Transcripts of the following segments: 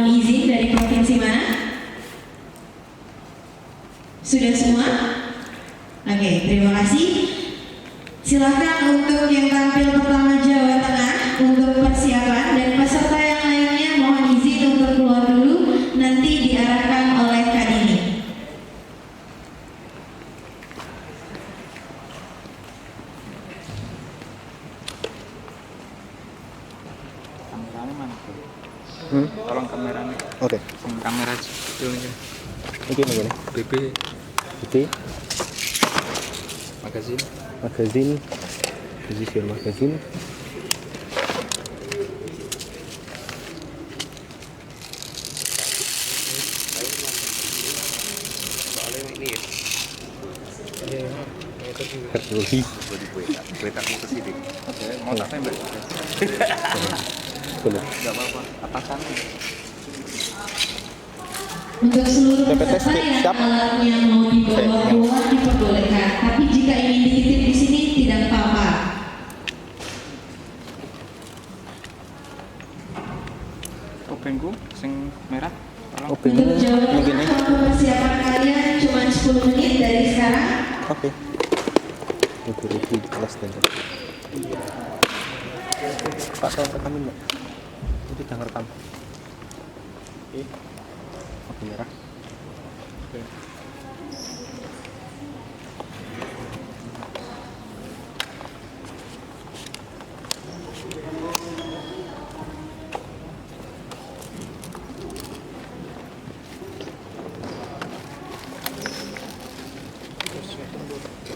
mohon izin dari provinsi mana? Sudah semua? Oke, terima kasih. Silakan untuk yang tampil pertama Jawa Tengah untuk persiapan, dan peserta yang lainnya mohon izin untuk keluar dulu, nanti diarahkan oleh Kak Dini. Kameranya mana? Tolong kameranya. Oke. Kamera dulu nih. Ini. BB Itu magazine. magazine, position magazine. Teknologi. Mau tak tembak? Boleh. Enggak apa-apa. Atasannya. Untuk seluruh PPT peserta yang siap. alatnya mau dibawa keluar diperbolehkan, tapi jika ingin dititip di sini tidak apa-apa. Obengku sing merah. Tolong. Untuk Jawa Tengah, Begini. waktu persiapan kalian cuma 10 menit dari sekarang. Oke. Itu di kelas dan Pak, tolong rekamin Mbak. Itu udah ngerekam. Oke, merah.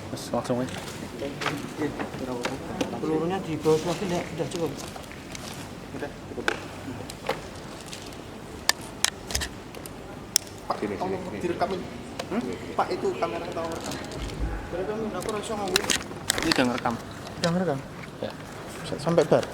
Terus langsung aja. Pelurunya di bawah lagi udah cukup. Udah, cukup. Pak ini sini. Direkamin. Pak itu kamera tolong rekam. Berekamin aku rasa ngomong. Ini udah ngerekam. Udah ngerekam. Ya. Sampai bar.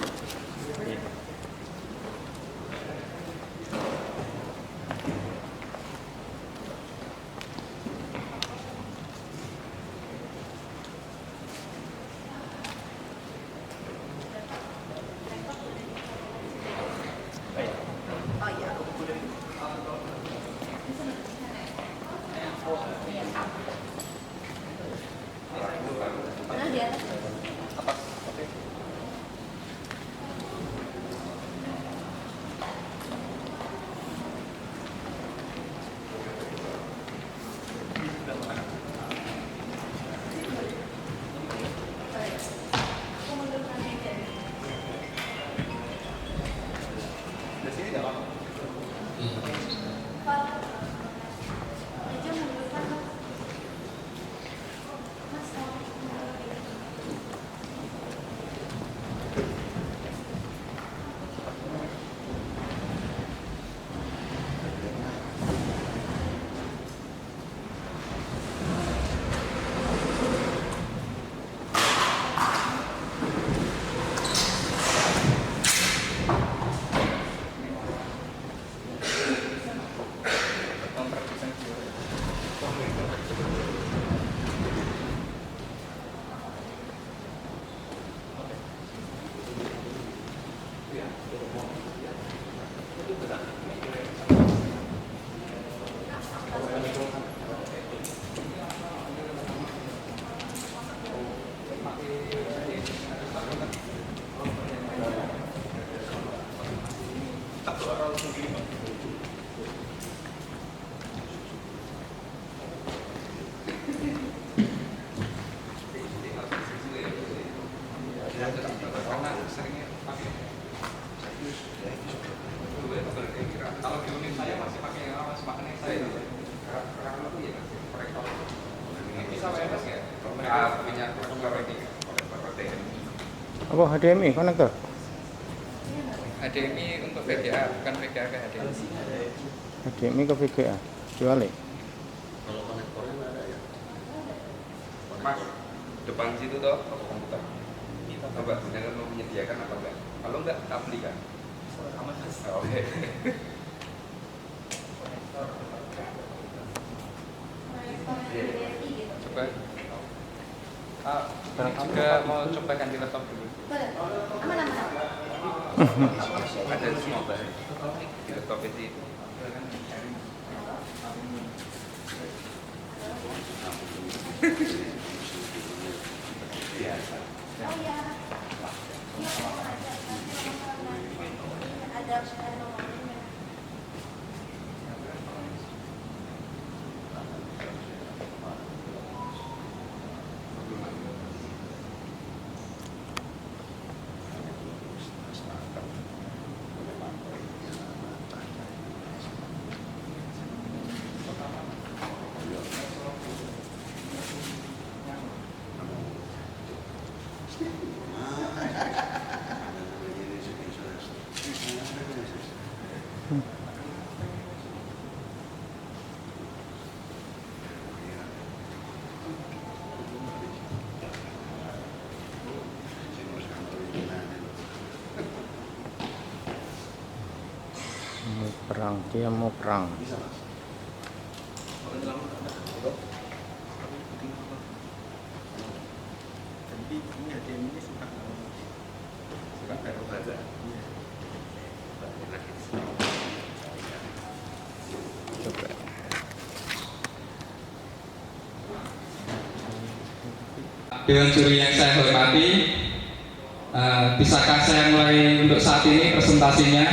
Apa HDMI konektor? HDMI untuk VGA, bukan VGA ke HDMI. HDMI ke VGA. Jualnya. Mas, depan situ toh toko komputer. Coba benar mau menyediakan apa enggak? Kalau enggak, tak belikan. Oke. Coba. Ini juga mau coba ganti laptop dulu. Boleh. Aman. Ada semua bahan. Kita profesi itu. Mau perang, dia mau perang. Suka air baja. Coba. Dewan juri yang saya hormati, bisakah saya mulai untuk saat ini presentasinya?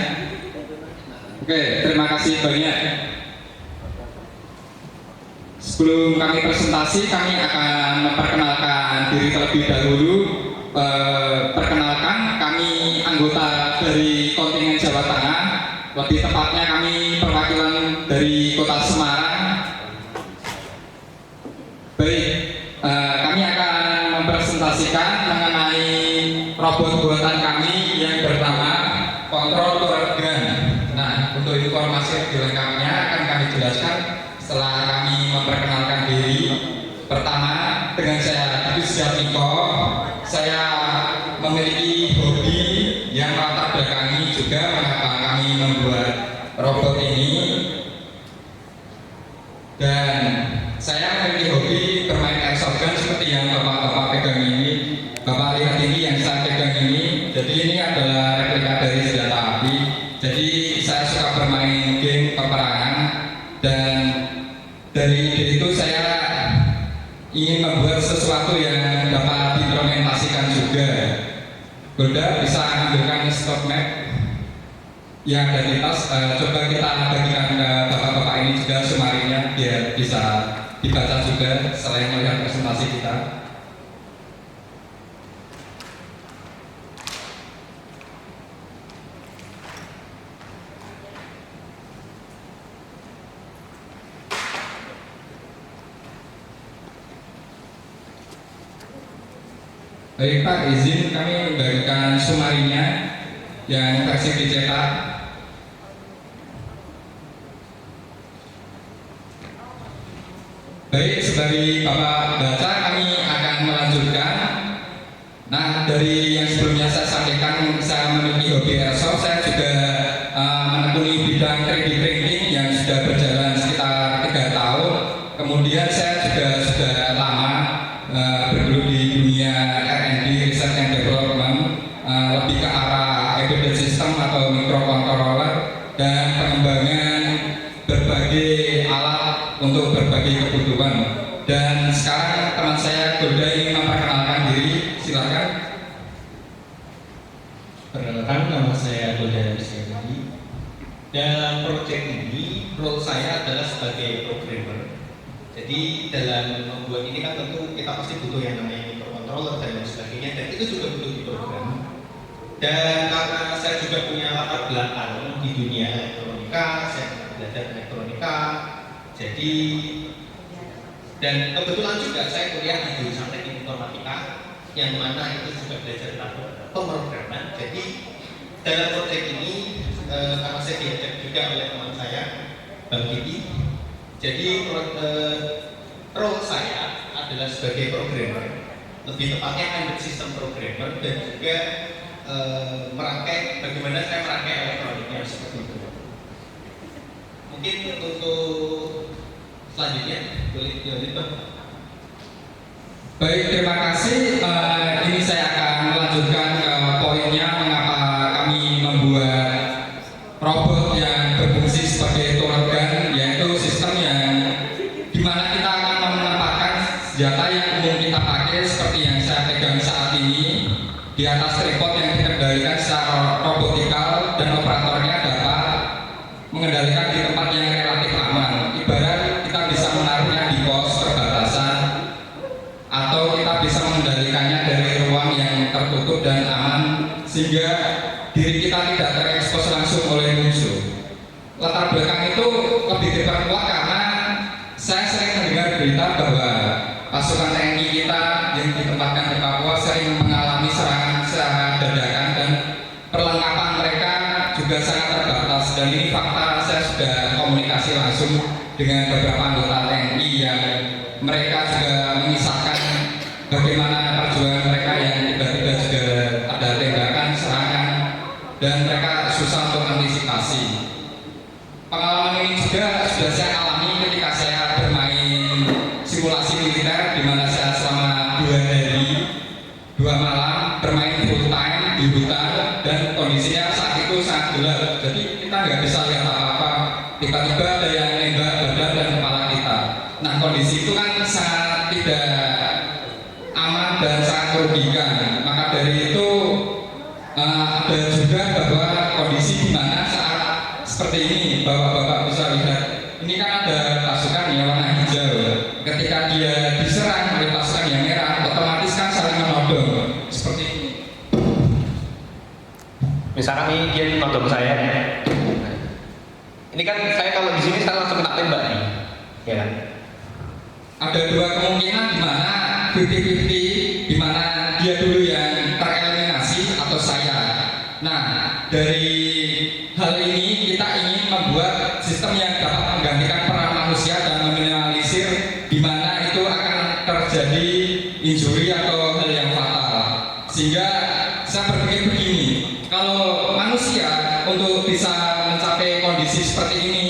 Oke, terima kasih banyak. Sebelum kami presentasi, kami akan memperkenalkan diri terlebih dahulu. Perkenalkan, kami anggota dari kontingen Jawa Tengah. Lebih tepatnya kami perwakilan dari Kota Semarang. Baik, kami akan mempresentasikan mengenai robot buatan kami yang bernama Control Turret Gun. Nah, untuk informasi lebih lengkapnya akan kami jelaskan setelah kami memperkenalkan diri. Pertama, dengan saya Didi Sujatmiko, saya memiliki hobi yang melatar belakangi juga mengapa kami membuat robot ini. Dan saya memiliki hobi bermain airsoft gun seperti yang Bapak pegang ini. Bapak lihat ini yang saya pegang ini. Jadi ini adalah replika dari senjata api. Jadi saya suka bermain game peperangan, dan dari ide itu saya ingin membuat sesuatu yang dapat diimplementasikan juga. Golda bisa ambilkan stop map yang ada di tas. Coba kita bagikan ke bapak-bapak ini juga sumarinya biar bisa dibaca juga selain melihat presentasi kita. Baik Pak, izin kami membagikan sumarinya yang versi dicetak. Baik, sebagai Bapak baca kami akan melanjutkan. Nah, dari yang sebelumnya saya sampaikan, saya memiliki hobi airsoft. Saya juga menekuni bidang 3D printing yang sudah berjalan sekitar 3 tahun. Kemudian saya juga sudah lama bergelut di dunia R&D, Research and Development, lebih ke arah embedded system atau microcontroller dan pengembangan berbagai alat untuk berbagai kebutuhan. Dan sekarang teman saya Golda ingin memperkenalkan diri, silakan. Perkenalkan, nama saya Golda Rizky. Dalam proyek ini, role saya adalah sebagai programmer. Jadi dalam membuat ini kan tentu kita pasti butuh yang namanya microcontroller dan lain sebagainya, dan itu juga butuh diprogram. Dan karena saya juga punya latar belakang di dunia elektronika, saya belajar elektronika, jadi dan kebetulan juga saya kuliah di jurusan teknik informatika, yang mana itu juga belajar tentang pemrograman. Jadi dalam proyek ini karena saya diajak juga oleh teman saya, Bang Kiti. Jadi role saya adalah sebagai programmer, lebih tepatnya embedded system programmer, dan juga merangkai bagaimana saya merangkai elektroniknya seperti itu. Mungkin untuk selanjutnya boleh Bang. Baik, terima kasih. Ini saya akan melanjutkan ke poinnya mengapa kami membuat robot yang berfungsi sebagai tool gun, yaitu sistem yang dimana kita akan menempatkan senjata yang umum kita pakai seperti yang saya pegang saat ini di atas tripod yang dikendalikan secara robotikal dan operatornya dapat mengendalikan di tempat yang relatif aman. Ibarat kita bisa menaruhnya di pos perbatasan atau kita bisa mengendalikannya dari ruang yang tertutup dan aman sehingga diri kita tidak terekspos langsung oleh musuh. Latar belakang itu lebih diperkuat karena saya sering mendengar berita bahwa pasukan TNI kita yang ditempatkan di Papua sering mengalami serangan dadakan dan perlengkapan mereka juga sangat terbatas, dan ini fakta. Saya sudah komunikasi langsung dengan beberapa anggota TNI yang mereka juga mengisahkan bagaimana perjuangan mereka yang tiba-tiba juga ada tembakan, serangan, dan mereka susah untuk antisipasi. Pengalaman ini juga sudah saya alami ketika saya bermain simulasi militer, di mana saya selama 2 hari 2 malam bermain full time di hutan, dan kondisinya saat itu sangat gelap, jadi kita nggak bisa lihat apa-apa. Tiba-tiba ada yang nembak badan dan kepala kita. Nah, kondisi itu kan sangat tidak aman dan sangat merugikan. Maka dari itu ada juga bahwa kondisi di mana saat seperti ini, bapak-bapak bisa lihat, ini kan ada pasukan yang warna hijau. Ketika dia diserang oleh pasukan yang merah, otomatis kan saling menodong seperti ini. Misalkan ini dia nodong saya, ini kan saya kalau di sini saya langsung kena tembak nih, ya kan? Ada 2 kemungkinan di mana 50-50, di mana dia dulu yang tereliminasi atau saya. Nah, dari hal ini kita ingin membuat sistem yang dapat menggantikan peran manusia dan meminimalisir di mana itu akan terjadi injury atau hal yang fatal. Sehingga saya berpikir begini, kalau manusia untuk bisa mencapai kondisi seperti ini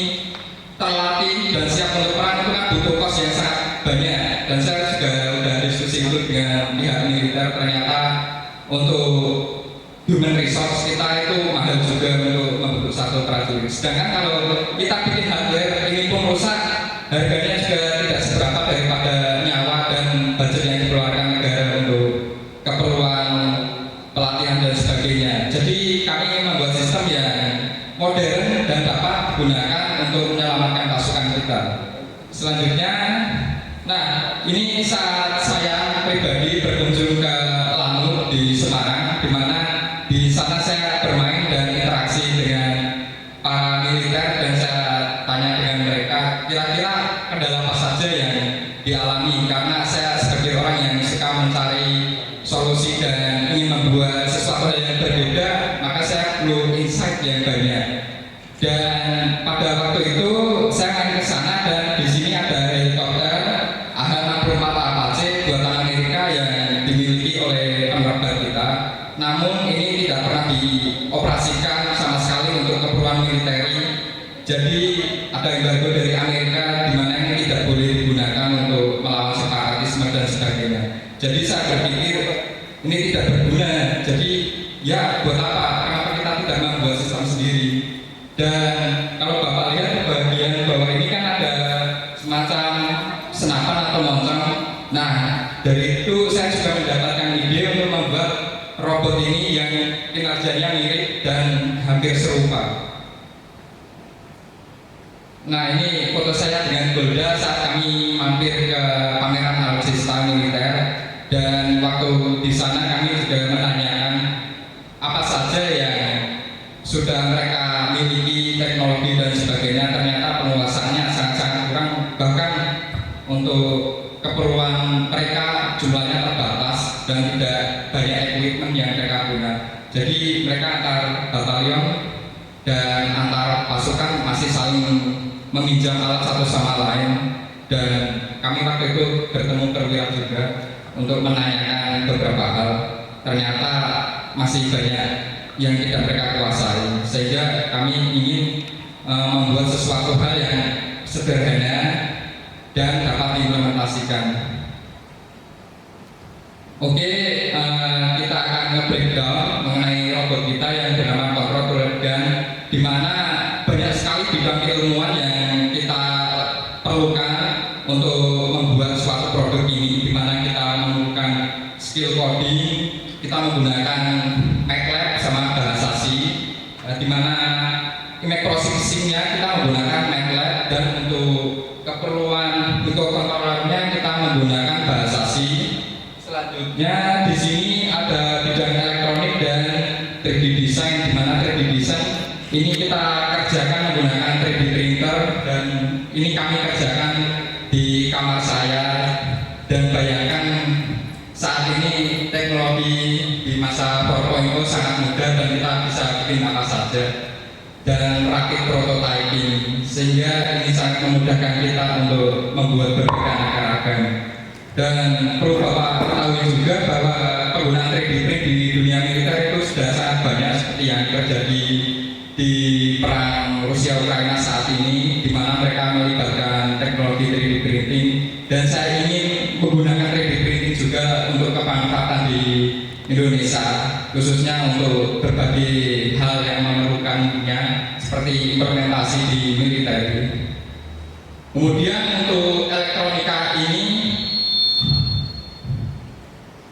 terlatih dan siap untuk perang, itu kan butuh kos yang sangat banyak. Dan saya juga sudah diskusi dulu dengan pihak militer, ternyata untuk human resource kita itu mahal juga untuk membentuk satu prajurit. Sedangkan kalau kita bikin hardware ini pun rusak, harganya juga tidak seberapa daripada nyawa dan budget yang dikeluarkan negara untuk keperluan pelatihan dan sebagainya. Jadi kami ingin membuat sistem yang modern dan dapat digunakan untuk menyelamatkan pasukan kita. Selanjutnya, nah ini saat saya pribadi berkunjung ke Lanut di Semarang, di mana di sana saya bermain dan interaksi dengan para militer, dan saya tanya dengan mereka kira-kira kendala apa saja yang dialami, karena saya sebagai orang yang suka mencari solusi dan ingin membuat sesuatu yang berbeda, maka saya perlu insight yang banyak. Dan pada waktu itu saya main ke sana, dan di sini ada helikopter AH-64 Apache buatan Amerika yang dimiliki oleh penerbang kita. Namun ini tidak pernah dioperasikan sama sekali untuk keperluan militer. Jadi ada embargo dari Amerika di mana ini tidak boleh digunakan untuk melawan separatisme dan sebagainya. Jadi saya berpikir ini tidak berguna. Jadi ya buat apa? Kenapa kita tidak membuat sistem sendiri? Dan kalau Bapak lihat bagian bawah ini kan ada semacam senapan atau moncong. Nah, dari itu saya juga mendapatkan ide untuk membuat robot ini yang kinerjanya mirip dan hampir serupa. Nah, ini foto saya dengan Golda saat kami mampir ke pameran alutsista militer, dan waktu di sana kami juga menanyakan apa saja yang sudah mereka miliki, teknologi dan sebagainya. Ternyata penguasaannya sangat-sangat kurang, bahkan untuk keperluan mereka jumlahnya terbatas dan tidak banyak equipment yang mereka punya. Jadi mereka antar batalion dan antar pasukan masih saling meminjam alat satu sama lain, dan kami waktu itu bertemu perwira juga untuk menanyakan beberapa hal. Ternyata masih banyak yang tidak mereka kuasai, sehingga kami ingin membuat sesuatu hal yang sederhana dan dapat diimplementasikan. Oke, kita akan nge-breakdown mengenai robot kita yang bernama Control keilmuan yang kita perlukan untuk membuat suatu produk ini, di mana kita memerlukan skill coding, kita menggunakan MATLAB sama bahasa C, di mana image processing-nya kita menggunakan MATLAB, dan untuk keperluan microcontroller-nya kita menggunakan bahasa C. Selanjutnya di sini ada bidang elektronik dan 3D design, di mana 3D design ini kita kerjakan menggunakan 3D printer, dan ini kami kerjakan di kamar saya. Dan bayangkan saat ini teknologi di masa 4.0 sangat mudah dan kita bisa bikin apa saja dan rakit prototyping, sehingga ini sangat memudahkan kita untuk membuat berbagai aneka ragam. Dan perlu Bapak ketahui juga bahwa penggunaan 3D print di dunia militer itu sudah sangat banyak, seperti yang terjadi di perang Rusia Ukraina saat ini, di mana mereka melibatkan teknologi 3D printing, dan saya ingin menggunakan 3D printing juga untuk kemanfaatan di Indonesia, khususnya untuk berbagai hal yang memerlukannya seperti implementasi di militer. Kemudian untuk elektronika ini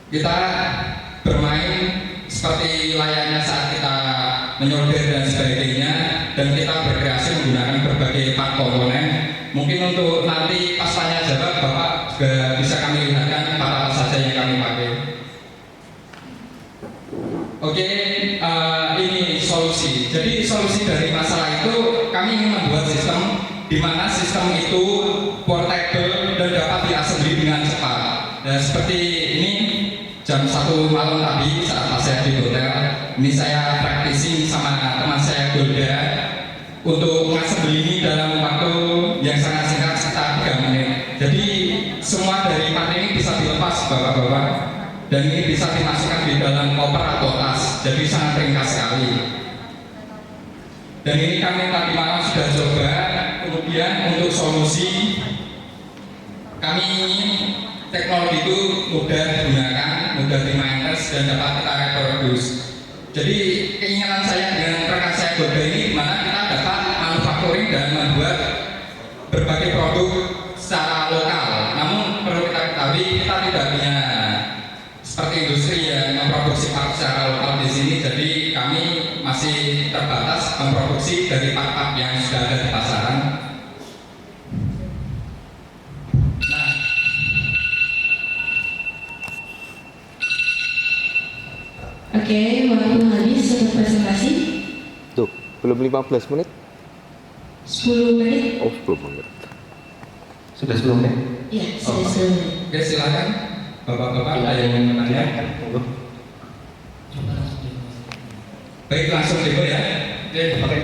kita bermain seperti layaknya saat kita menyolder dan sebagainya, dan kita berkreasi menggunakan berbagai part komponen. Mungkin untuk nanti pas tanya jawab Bapak juga bisa kami lihatkan apa saja yang kami pakai. Oke, ini solusi. Jadi solusi dari masalah itu kami ingin membuat sistem di mana sistem itu portable dan dapat diassembly dengan cepat. Dan seperti ini jam 1 malam tadi saat saya di hotel, ini saya practicing sama teman saya Golda untuk mengassembly ini dalam waktu yang sangat singkat, sekitar 3 menit. Jadi semua dari part ini bisa dilepas bapak-bapak, dan ini bisa dimasukkan di dalam koper atau tas, jadi sangat ringkas sekali. Dan ini kami tadi malam sudah coba. Kemudian untuk solusi, kami ingin teknologi itu mudah digunakan, mudah dimainkan, dan dapat kita reproduce. Jadi keinginan saya dengan rekan saya Golda ini, di mana kita dapat manufacturing dan membuat berbagai produk secara lokal. Namun perlu kita ketahui, kita tidak punya seperti industri yang memproduksi part secara lokal di sini. Jadi kami masih terbatas memproduksi dari part-part yang sudah ada di pasaran. Oke, waktu habis untuk presentasi. Tuh, belum 15 menit? 10 menit. Oh, 10 menit. Sudah 10 menit? Iya, sudah 10 menit. Oke, silakan bapak-bapak ada yang ingin bertanya. Baik, langsung demo ya. Oke.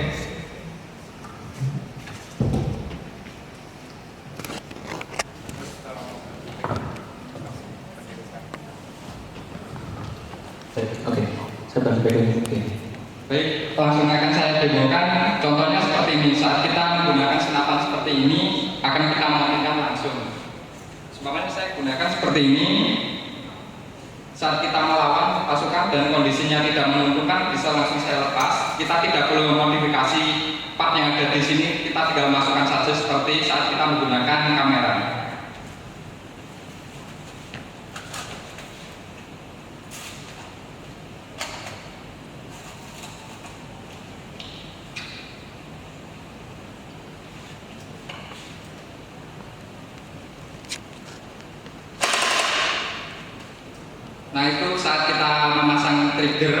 Oke, saya bantu pegang. Oke. Baik, langsung akan saya demokan. Contohnya seperti ini. Saat kita menggunakan senapan seperti ini, akan kita matikan langsung. Sebenarnya saya gunakan seperti ini. Saat kita melawan pasukan dan kondisinya tidak menguntungkan, bisa langsung saya lepas. Kita tidak perlu memodifikasi part yang ada di sini. Kita tinggal masukkan saja seperti saat kita menggunakan kamera. Nah itu saat kita memasang trigger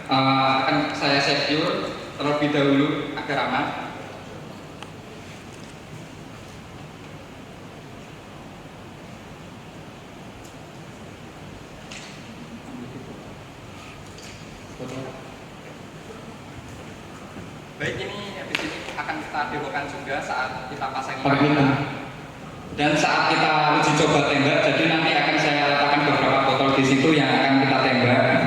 akan saya secure terlebih dahulu agar aman. Baik, ini di sini akan kita demokan juga saat kita pasang kamera. Dan saat kita uji coba tembak, jadi nanti akan saya letakkan beberapa botol di situ yang akan kita tembak.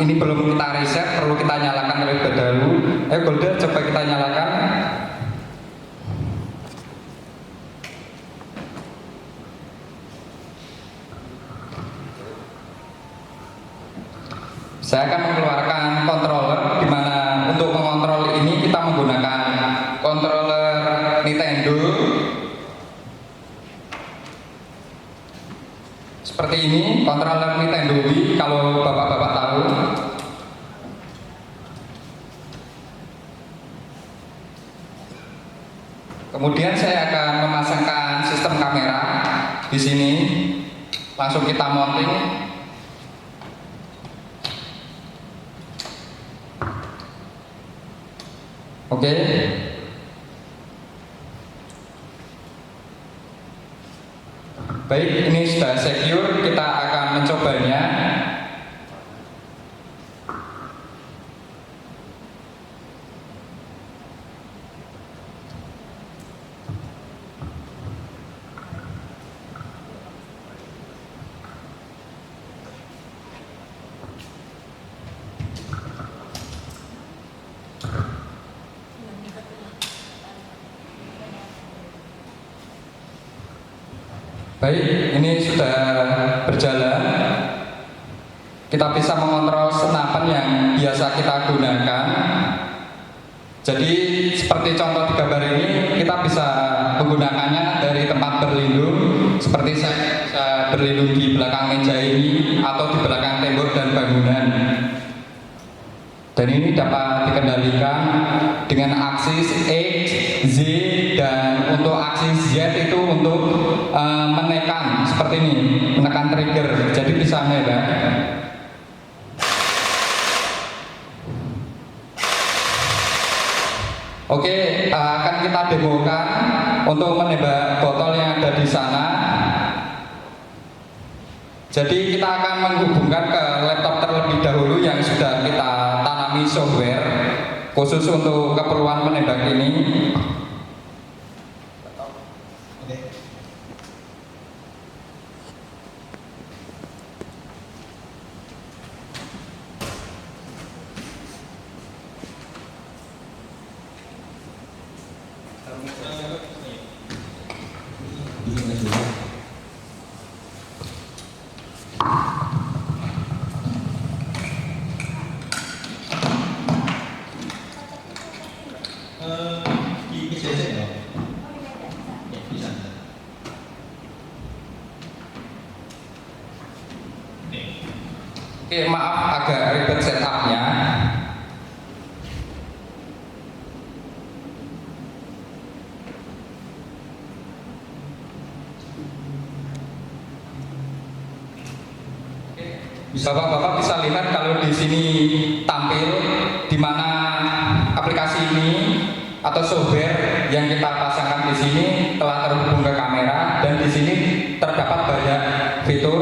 ini belum kita reset, perlu kita nyalakan terlebih dahulu. Golda, coba kita nyalakan. Saya akan mengeluarkan controller, di mana untuk mengontrol ini kita menggunakan controller Nintendo seperti ini, controller Nintendo Wii kalau bapak-bapak tahu. Kemudian saya akan memasangkan sistem kamera di sini, langsung kita mounting. Oke. Baik, ini sudah secure, kita akan mencobanya. Baik, ini sudah berjalan. Kita bisa mengontrol senapan yang biasa kita gunakan. Jadi seperti contoh di gambar ini, kita bisa menggunakannya dari tempat berlindung. Seperti saya bisa berlindung di belakang meja ini atau di belakang tembok dan bangunan. Dan ini dapat dikendalikan dengan aksis X, Z, dan untuk aksis Z itu untuk menekan seperti ini, menekan trigger, jadi bisa menembak. Oke, akan kita demokan untuk menembak botol yang ada di sana. Jadi kita akan menghubungkan ke laptop terlebih dahulu yang sudah kita tanami software khusus untuk keperluan menembak ini. Di meja aja nggak? Ya, bisa. Oke, maaf agak ribet setupnya. Bapak-bapak bisa lihat kalau di sini tampil di mana aplikasi ini atau software yang kita pasangkan di sini telah terhubung ke kamera, dan di sini terdapat banyak fitur.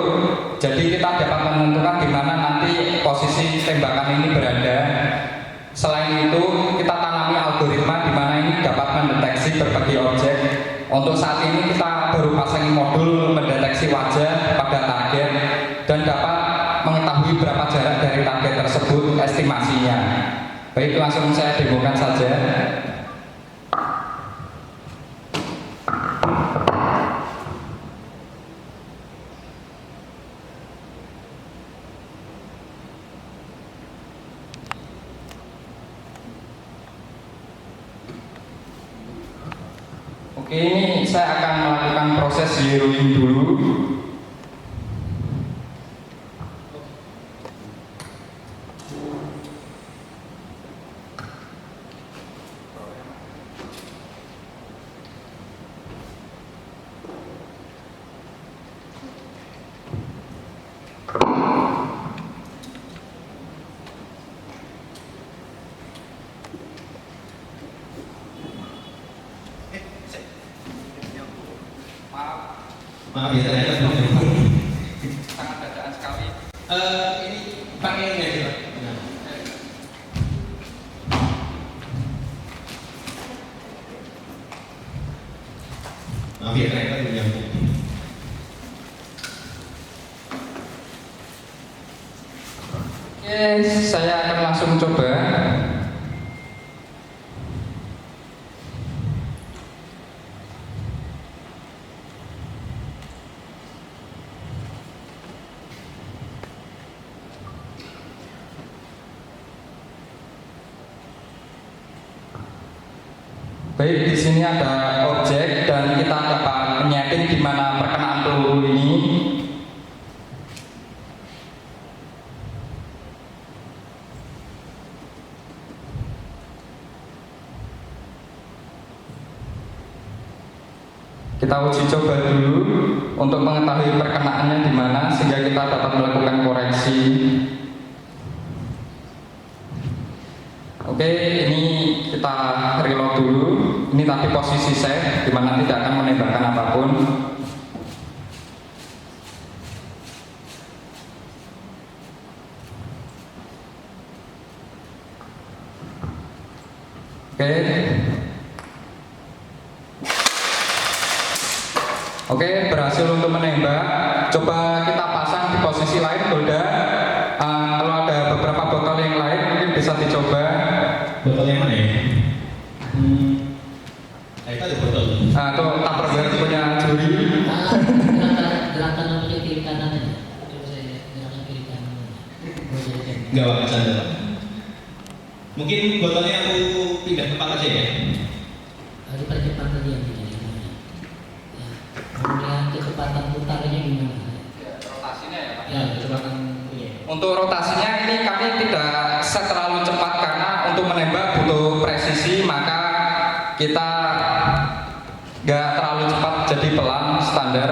Jadi kita dapat menentukan di mana nanti posisi tembakan ini berada. Selain itu kita tanami algoritma di mana ini dapat mendeteksi berbagai objek. Untuk saat ini kita baru pasangi modul mendeteksi wajah pada target dan dapat mengetahui berapa jarak dari target tersebut estimasinya. Baik, langsung saya demokan saja. Oke, ini saya akan melakukan proses zeroing dulu. Maaf ya, ternyata belum nyambung. Sangat bacaan sekali. Ini pakai ini aja, Pak. Nah. Maaf ya, ternyata belum nyambung. Oke, saya akan langsung coba. Baik, di sini ada objek dan kita dapat menyeting di mana perkenaan peluru ini. Kita uji coba dulu untuk mengetahui perkenaannya di mana sehingga kita dapat melakukan koreksi. Oke, ini kita reload dulu. Ini tapi posisi safe, di mana tidak akan menembakkan apapun. Oke, berhasil untuk menembak. Coba kita pasang di posisi lain, Golda. Kalau ada beberapa botol yang lain mungkin bisa dicoba. Botol yang mana ya? Itu ada botol. Tuh Tupperware punya juri. Gerakan namanya kiri kanan aja. Coba saya gerakan kiri kanan. Enggak apa bercanda. Mungkin botolnya aku pindah tempat aja ya. Dipercepat tadi yang jadi. Ya. Kemudian kecepatan putarnya gimana? Rotasinya ya, Pak. Ya, kecepatan punya. Untuk rotasinya ini kami tidak terlalu cepat karena untuk menembak butuh presisi, maka kita nggak terlalu cepat, jadi pelan standar.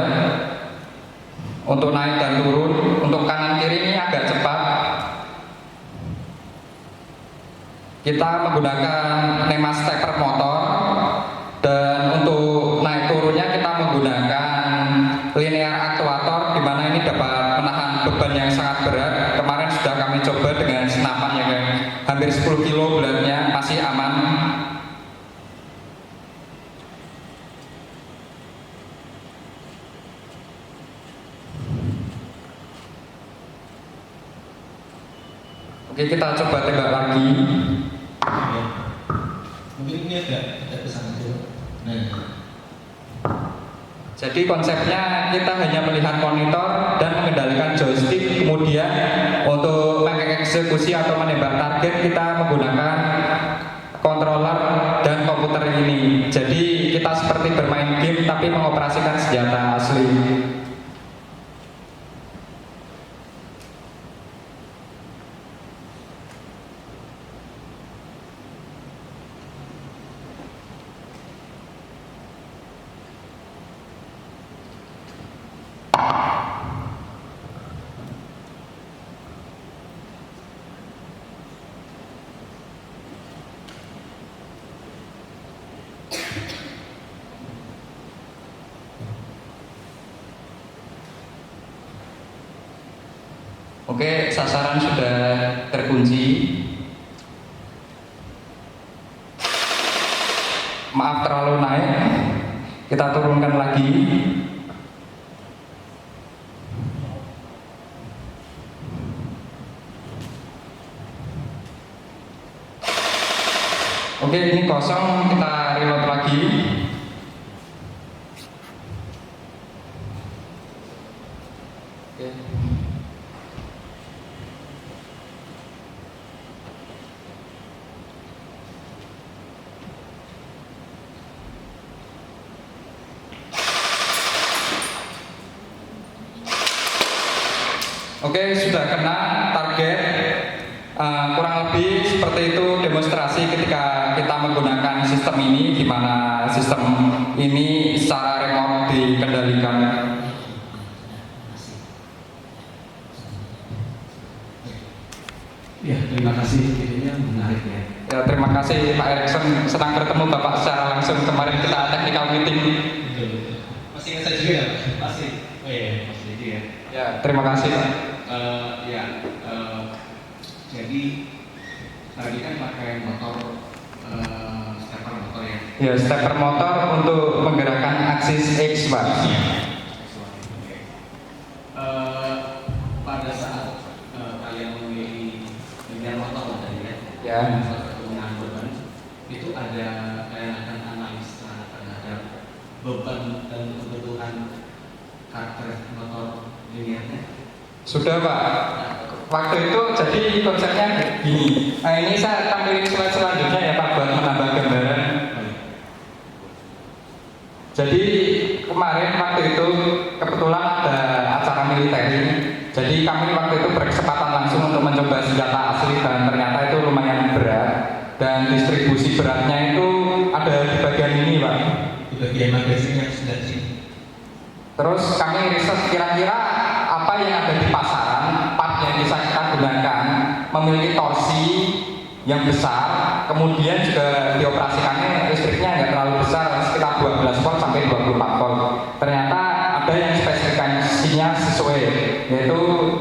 Untuk naik dan turun, untuk kanan kiri ini agak cepat. Kita menggunakan pneumatic stepper motor, dan untuk naik turunnya kita menggunakan linear actuator, di mana ini dapat menahan beban yang sangat berat. Kemarin sudah kami coba dengan senapan yang hampir 10 kilo beratnya, masih aman. Oke, kita coba tembak lagi. Mungkin ini agak kesana dulu. Nah. Jadi konsepnya kita hanya melihat monitor dan mengendalikan joystick. Kemudian untuk mengeksekusi atau menembak target kita menggunakan controller dan komputer ini. Jadi kita seperti bermain game tapi mengoperasikan senjata asli. Oke, sasaran sudah terkunci. Maaf terlalu naik. Kita turunkan lagi. Oke, ini kosong, kita reload lagi. Oke. Oke, sudah kena target. Kurang lebih seperti itu demonstrasi ketika kita menggunakan sistem ini, di mana sistem ini secara remote dikendalikan. Ya, terima kasih. Videonya menarik ya. Ya, terima kasih Pak Erikson. Senang bertemu Bapak secara langsung. Kemarin kita technical meeting. Masih ingat saya juga ya? Masih. Oh iya, masih itu ya. Ya, terima kasih. Jadi tadi kan pakai motor stepper motor ya. Ya, stepper motor untuk menggerakkan aksis X, Pak. Pada saat kalian memilih Ya. penggunaan beban itu ada kayak analisa terhadap beban dan kebutuhan karakter motor linearnya. Sudah Pak. Waktu itu jadi konsepnya gini. Ini saya tampilin slide selanjutnya ya Pak buat menambah gambaran. Jadi kemarin waktu itu kebetulan ada acara militer. Jadi kami waktu itu berkesempatan langsung untuk mencoba senjata asli dan ternyata itu lumayan berat. Dan distribusi beratnya itu ada di bagian ini Pak. Di bagian magazin yang sebelah sini. Terus kami riset kira-kira apa yang ada di pasaran, part yang bisa kita gunakan memiliki torsi yang besar, kemudian juga dioperasikannya listriknya nggak terlalu besar, sekitar 12 volt sampai 24 volt. Ternyata ada yang spesifikasinya sesuai, yaitu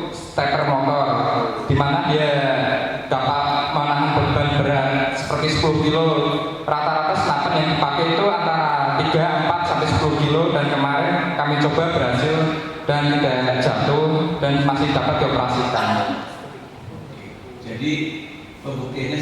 stepper motor, di mana dia dapat menahan beban berat seperti 10 kilo. Rata-rata senapan yang dipakai itu antara 3, 4 sampai 10 kilo, dan kemarin kami coba berhasil dan tidak jatuh dan masih dapat dioperasikan. Jadi pembuktiannya